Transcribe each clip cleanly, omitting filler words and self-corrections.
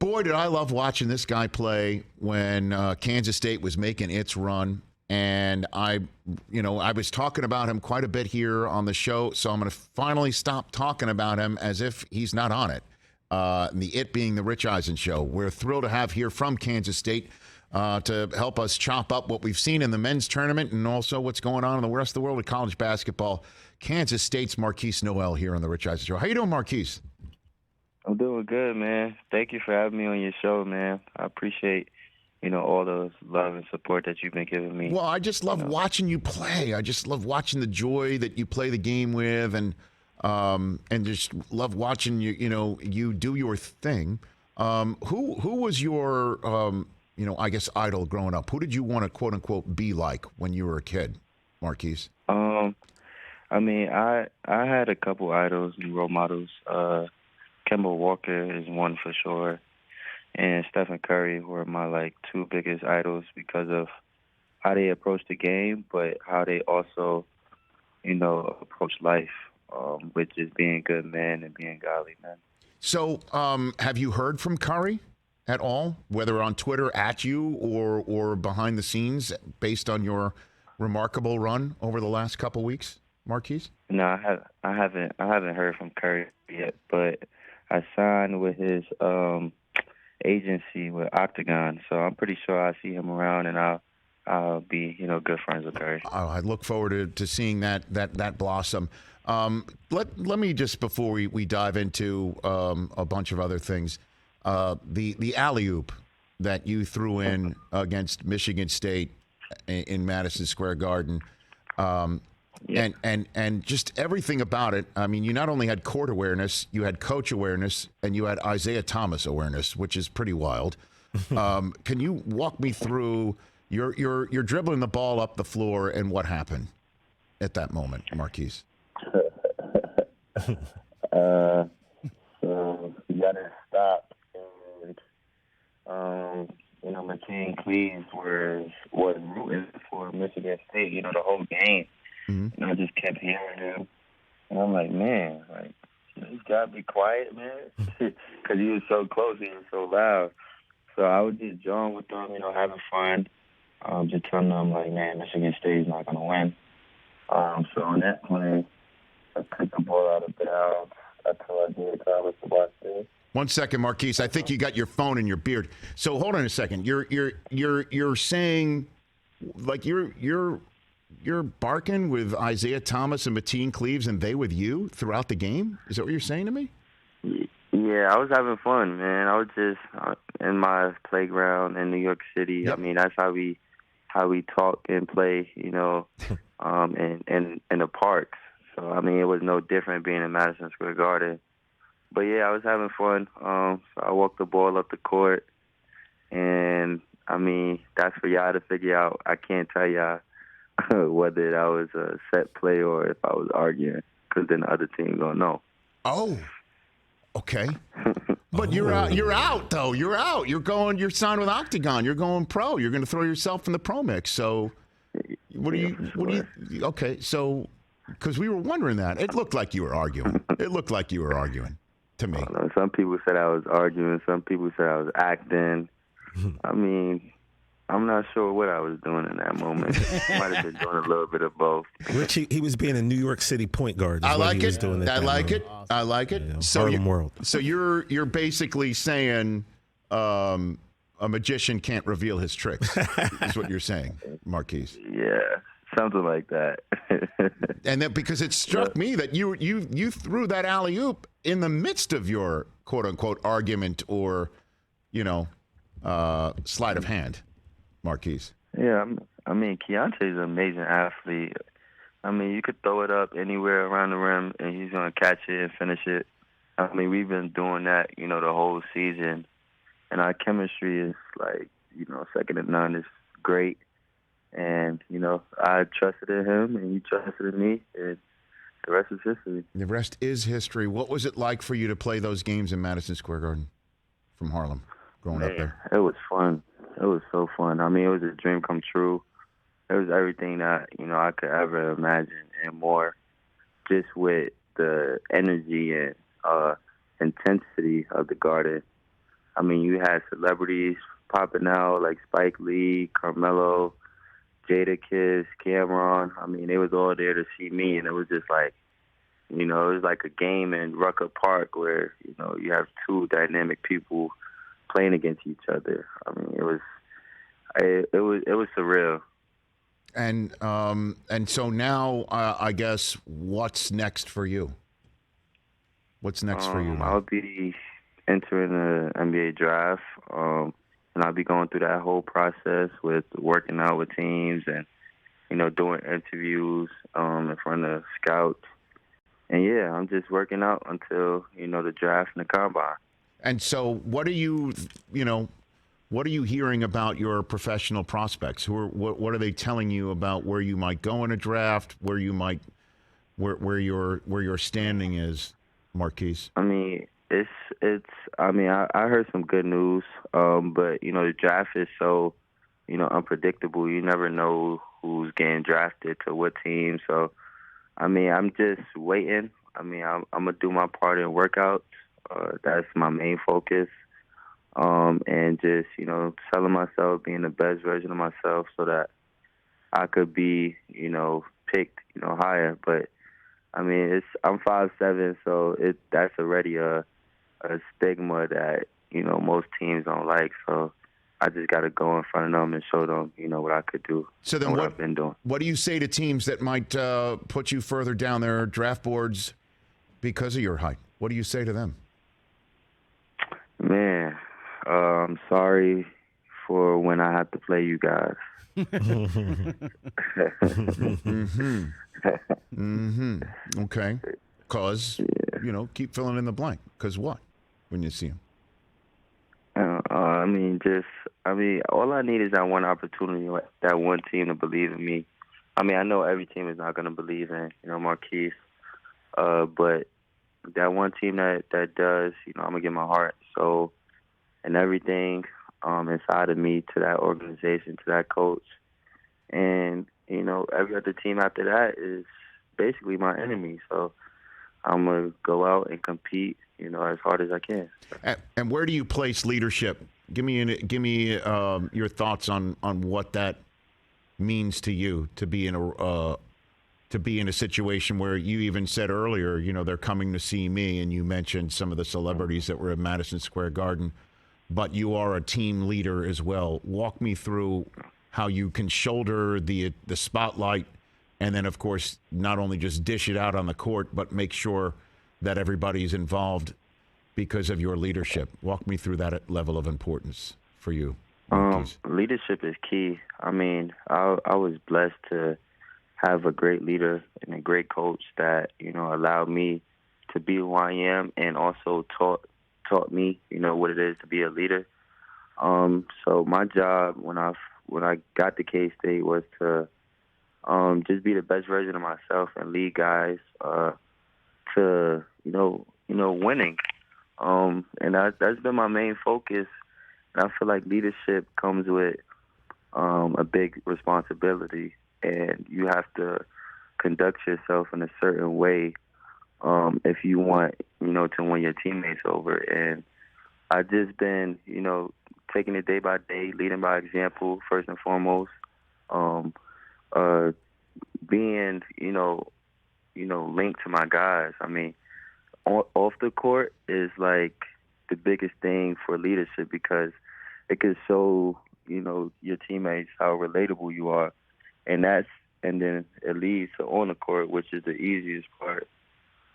boy, did I love watching this guy play when Kansas State was making its run. And I was talking about him quite a bit here on the show, so I'm going to finally stop talking about him as if he's not on it. And the it being the Rich Eisen Show. We're thrilled to have here from Kansas State to help us chop up what we've seen in the men's tournament and also what's going on in the rest of the world of college basketball. Kansas State's Markquis Nowell here on the Rich Eisen Show. How you doing, Markquis? I'm doing good, man. Thank you for having me on your show, man. I appreciate all the love and support that you've been giving me. Well, I just love watching you play. I just love watching the joy that you play the game with, and just love watching you do your thing. Who was your I guess idol growing up? Who did you want to quote unquote be like when you were a kid, Markquis? I had a couple idols and role models. Kemba Walker is one for sure. And Stephen Curry were my two biggest idols because of how they approach the game, but how they also, approach life, which is being good men and being godly men. So, have you heard from Curry at all, whether on Twitter at you or behind the scenes, based on your remarkable run over the last couple weeks, Markquis? No, I haven't heard from Curry yet, but I signed with his agency with Octagon, so I'm pretty sure I'll see him around, and I'll be good friends with Curry. I look forward to seeing that blossom. Let me just, before we dive into a bunch of other things, the alley-oop that you threw in against Michigan State in Madison Square Garden. Yeah. And just everything about it. I mean, you not only had court awareness, you had coach awareness, and you had Isaiah Thomas awareness, which is pretty wild. Can you walk me through you're dribbling the ball up the floor and what happened at that moment, Markquis? So you got to stop, and McKean Cleves was rooting for Michigan State, the whole game. Mm-hmm. And I just kept hearing him. And I'm like, man, he's got to be quiet, man. Because he was so close. He was so loud. So I was just jawing with them, having fun. Just telling them, man, Michigan State's not going to win. So on that play, I took the ball out of bounds. That's how I did Thomas to watch this. 1 second, Markquis. I think you got your phone in your beard. So hold on a second. You're saying, you're barking with Isaiah Thomas and Mateen Cleaves and they with you throughout the game? Is that what you're saying to me? Yeah, I was having fun, man. I was just in my playground in New York City. Yep. I mean, that's how we talk and play, in the parks. So, I mean, it was no different being in Madison Square Garden. But, yeah, I was having fun. So I walked the ball up the court. And, I mean, that's for y'all to figure out. I can't tell y'all whether that was a set play or if I was arguing, because then the other team don't know. Oh, okay. But you're out, though. You're out. You're signed with Octagon. You're going pro. You're going to throw yourself in the pro mix. So okay. So, because we were wondering that. It looked like you were arguing. To me. Some people said I was arguing. Some people said I was acting. I mean, I'm not sure what I was doing in that moment. Might have been doing a little bit of both. Rich, he was being a New York City point guard. I like it. Awesome. I like it. So Harlem World. So you're basically saying a magician can't reveal his tricks. Is what you're saying, Markquis. Yeah, something like that. And then because it struck me that you threw that alley-oop in the midst of your quote unquote argument or sleight of hand. Markquis. Yeah, I mean, Keontae's an amazing athlete. I mean, you could throw it up anywhere around the rim, and he's going to catch it and finish it. I mean, we've been doing that, the whole season. And our chemistry is, second to none. It's great. And, I trusted in him, and he trusted in me, and the rest is history. The rest is history. What was it like for you to play those games in Madison Square Garden from Harlem growing up there? It was fun. It was so fun. I mean, it was a dream come true. It was everything that, I could ever imagine and more, just with the energy and intensity of the Garden. I mean, you had celebrities popping out like Spike Lee, Carmelo, Jadakiss, Cameron. I mean, they was all there to see me, and it was just like, it was like a game in Rucker Park where, you have two dynamic people playing against each other. I mean, it was surreal. And so now, I guess, what's next for you? What's next for you, man? I'll be entering the NBA draft, and I'll be going through that whole process with working out with teams and, doing interviews in front of scouts. And, yeah, I'm just working out until, the draft and the combine. And so what are you hearing about your professional prospects? What are they telling you about where you might go in a draft, where your standing is, Markquis? I mean, I heard some good news, but, the draft is so, unpredictable. You never know who's getting drafted to what team. So, I mean, I'm just waiting. I mean, I'm going to do my part in workouts. That's my main focus. And just, selling myself, being the best version of myself so that I could be, picked, higher. But, I mean, I'm 5'7", so that's already a stigma that, most teams don't like. So I just got to go in front of them and show them, what I could do. So then what I've been doing. What do you say to teams that might put you further down their draft boards because of your height? What do you say to them? Man, I'm sorry for when I have to play you guys. Okay. Because, keep filling in the blank. Because what when you see them? All I need is that one opportunity, that one team to believe in me. I mean, I know every team is not going to believe in, Markquis. But that one team that does, I'm going to give my heart, soul, and everything inside of me to that organization, to that coach. And, every other team after that is basically my enemy. So I'm going to go out and compete, as hard as I can. And where do you place leadership? Give me your thoughts on what that means to you to be in a situation where you even said earlier, they're coming to see me, and you mentioned some of the celebrities that were at Madison Square Garden, but you are a team leader as well. Walk me through how you can shoulder the spotlight, and then, of course, not only just dish it out on the court, but make sure that everybody's involved because of your leadership. Walk me through that level of importance for you. Leadership is key. I mean, I was blessed to have a great leader and a great coach that, allowed me to be who I am and also taught me, what it is to be a leader. So my job when I got to K-State was to just be the best version of myself and lead guys to, winning. And that's been my main focus. And I feel like leadership comes with a big responsibility, and you have to conduct yourself in a certain way if you want, to win your teammates over. And I've just been, taking it day by day, leading by example, first and foremost, being, linked to my guys. I mean, off the court is like the biggest thing for leadership because it can show, your teammates how relatable you are. And then it leads to on the court, which is the easiest part.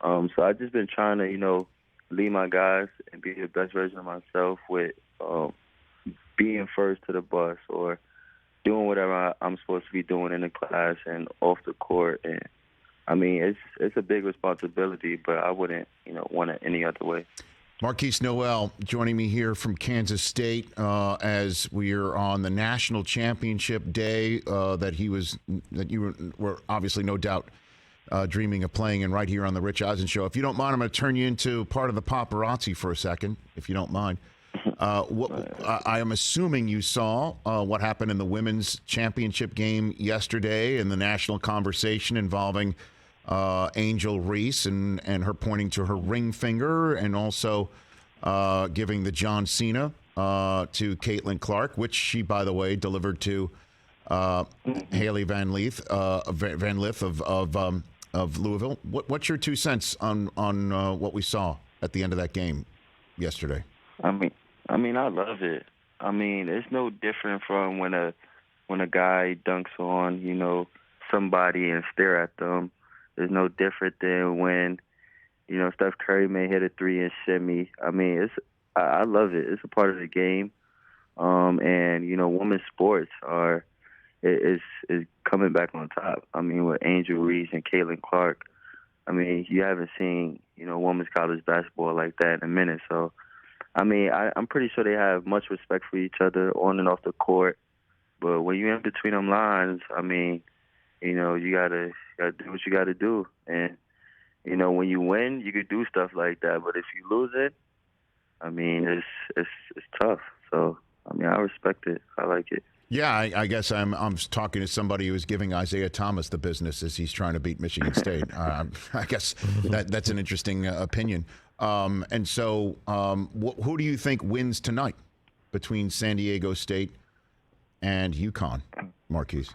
So I've just been trying to, lead my guys and be the best version of myself with being first to the bus or doing whatever I'm supposed to be doing in the class and off the court. And I mean, it's a big responsibility, but I wouldn't, want it any other way. Markquis Nowell joining me here from Kansas State as we are on the national championship day that you were obviously no doubt dreaming of playing in right here on the Rich Eisen Show. If you don't mind, I'm going to turn you into part of the paparazzi for a second, if you don't mind. I am assuming you saw what happened in the women's championship game yesterday and the national conversation involving Angel Reese and her pointing to her ring finger and also giving the John Cena to Caitlin Clark, which she, by the way, delivered to Haley Van Lith of Louisville. What's your 2 cents on what we saw at the end of that game yesterday? I mean, I love it. I mean, it's no different from when a guy dunks on, somebody and stare at them. It's no different than when, Steph Curry may hit a 3 and shimmy. I mean, I love it. It's a part of the game. And women's sports is coming back on top. I mean, with Angel Reese and Caitlin Clark. I mean, you haven't seen, women's college basketball like that in a minute. So, I mean, I'm pretty sure they have much respect for each other on and off the court. But when you're in between them lines, I mean, you gotta do what you gotta do. And, when you win, you could do stuff like that. But if you lose it, I mean, it's tough. So, I mean, I respect it. I like it. Yeah, I guess I'm talking to somebody who's giving Isaiah Thomas the business as he's trying to beat Michigan State. I guess that's an interesting opinion. And so, who do you think wins tonight between San Diego State and UConn, Markquis?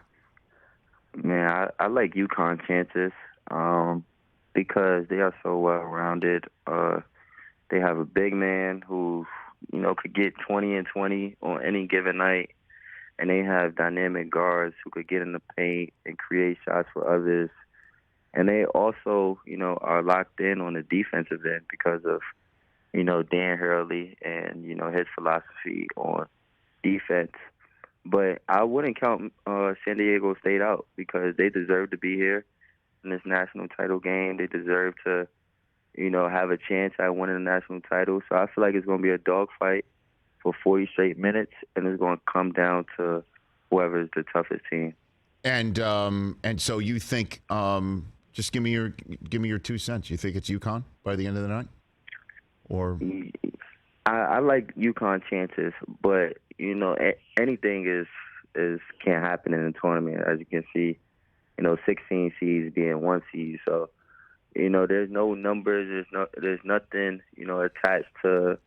Man, I like UConn chances because they are so well-rounded. They have a big man who, could get 20 and 20 on any given night. And they have dynamic guards who could get in the paint and create shots for others. And they also, are locked in on the defensive end because of, Dan Hurley and, his philosophy on defense. But I wouldn't count San Diego State out because they deserve to be here in this national title game. They deserve to, have a chance at winning the national title. So I feel like it's going to be a dogfight for 40 straight minutes, and it's going to come down to whoever is the toughest team. And so you think, just give me your 2 cents. You think it's UConn by the end of the night, or? I like UConn chances, but anything is can't happen in the tournament. As you can see, 16 seeds being 1 seed, so there's no numbers. There's nothing attached to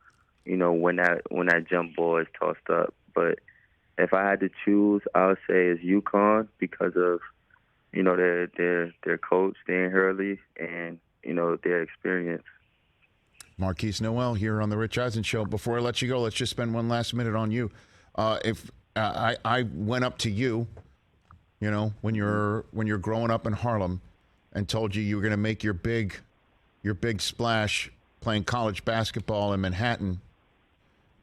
when that jump ball is tossed up. But if I had to choose, I would say it's UConn because of their coach Dan Hurley and their experience. Markquis Nowell here on the Rich Eisen Show. Before I let you go, let's just spend one last minute on you. If I went up to you, when you're growing up in Harlem, and told you were going to make your big splash playing college basketball in Manhattan,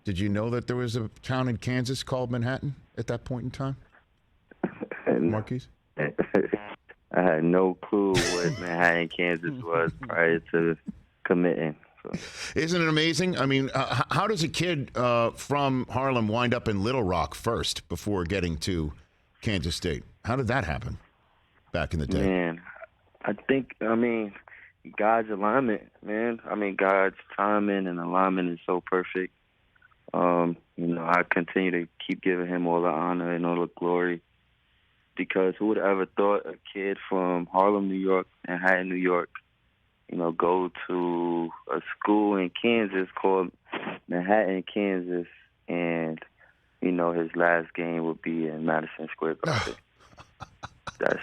did you know that there was a town in Kansas called Manhattan at that point in time, Markquis? I had no clue what Manhattan, Kansas was prior to committing. So. Isn't it amazing? I mean, how does a kid from Harlem wind up in Little Rock first before getting to Kansas State? How did that happen back in the day? Man, I think, God's alignment, man. God's timing and alignment is so perfect. I continue to keep giving him all the honor and all the glory because who would have ever thought a kid from Harlem, New York, Manhattan, New York, go to a school in Kansas called Manhattan, Kansas, and, his last game would be in Madison Square Garden. That's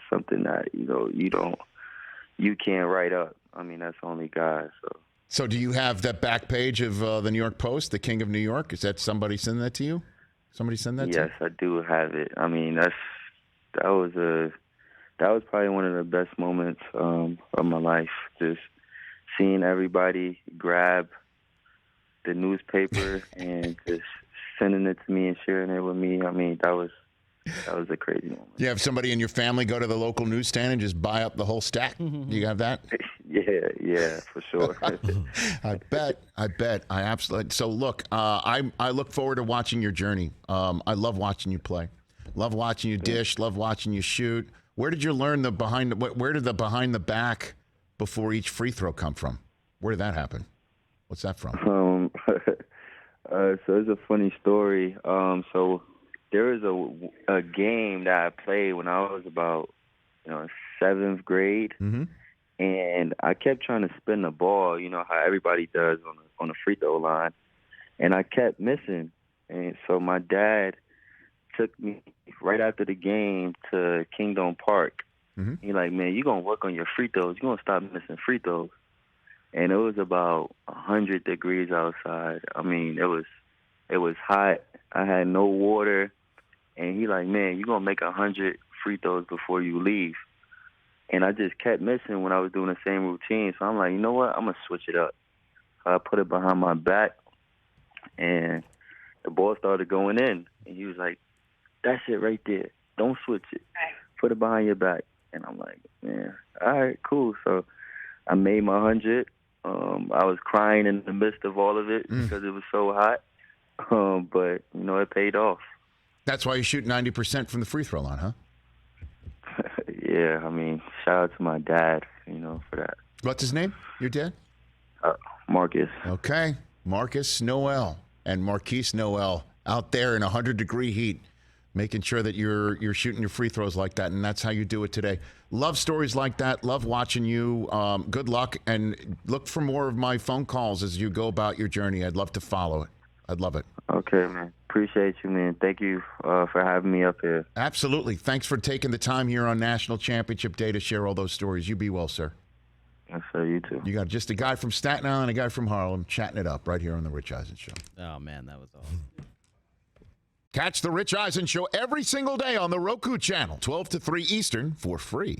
something that, you can't write up. That's only God. So do you have that back page of the New York Post, the King of New York? Is that somebody send that to you? Somebody send that to you? Yes, I do have it. That was probably one of the best moments of my life. Just seeing everybody grab the newspaper and just sending it to me and sharing it with me. That was a crazy moment. You have somebody in your family go to the local newsstand and just buy up the whole stack? Do you have that? Yeah, for sure. I bet. I absolutely. So look, I look forward to watching your journey. I love watching you play. Love watching you dish. Love watching you shoot. Where did you learn where did the behind the back before each free throw come from? Where did that happen? What's that from? So it's a funny story. So there was a game that I played when I was about, 7th grade. Mm-hmm. and I kept trying to spin the ball, you know how everybody does on the free throw line, and I kept missing. And so my dad took me right after the game to Kingdom Park. Mm-hmm. He like, man, you're going to work on your free throws. You're going to stop missing free throws. And it was about 100 degrees outside. I mean, it was hot. I had no water. And he like, man, you're going to make 100 free throws before you leave. And I just kept missing when I was doing the same routine. So I'm like, you know what? I'm going to switch it up. So I put it behind my back, and the ball started going in. And he was like, that's it right there. Don't switch it. Put it behind your back. And I'm like, man, all right, cool. So I made my 100. I was crying in the midst of all of it because it was so hot. But, you know, it paid off. That's why you shoot 90% from the free throw line, huh? Yeah, I mean, shout out to my dad, you know, for that. What's his name, your dad? Marcus. Okay, Markquis Nowell and Markquis Nowell out there in 100-degree heat, making sure that you're shooting your free throws like that, and that's how you do it today. Love stories like that. Love watching you. Good luck, and look for more of my phone calls as you go about your journey. I'd love to follow it. I'd love it. Okay, man. Appreciate you, man. Thank you for having me up here. Absolutely. Thanks for taking the time here on National Championship Day to share all those stories. You be well, sir. Yes, sir. You too. You got just a guy from Staten Island, a guy from Harlem, chatting it up right here on the Rich Eisen Show. Oh, man, that was awesome. Catch the Rich Eisen Show every single day on the Roku channel, 12 to 3 Eastern, for free.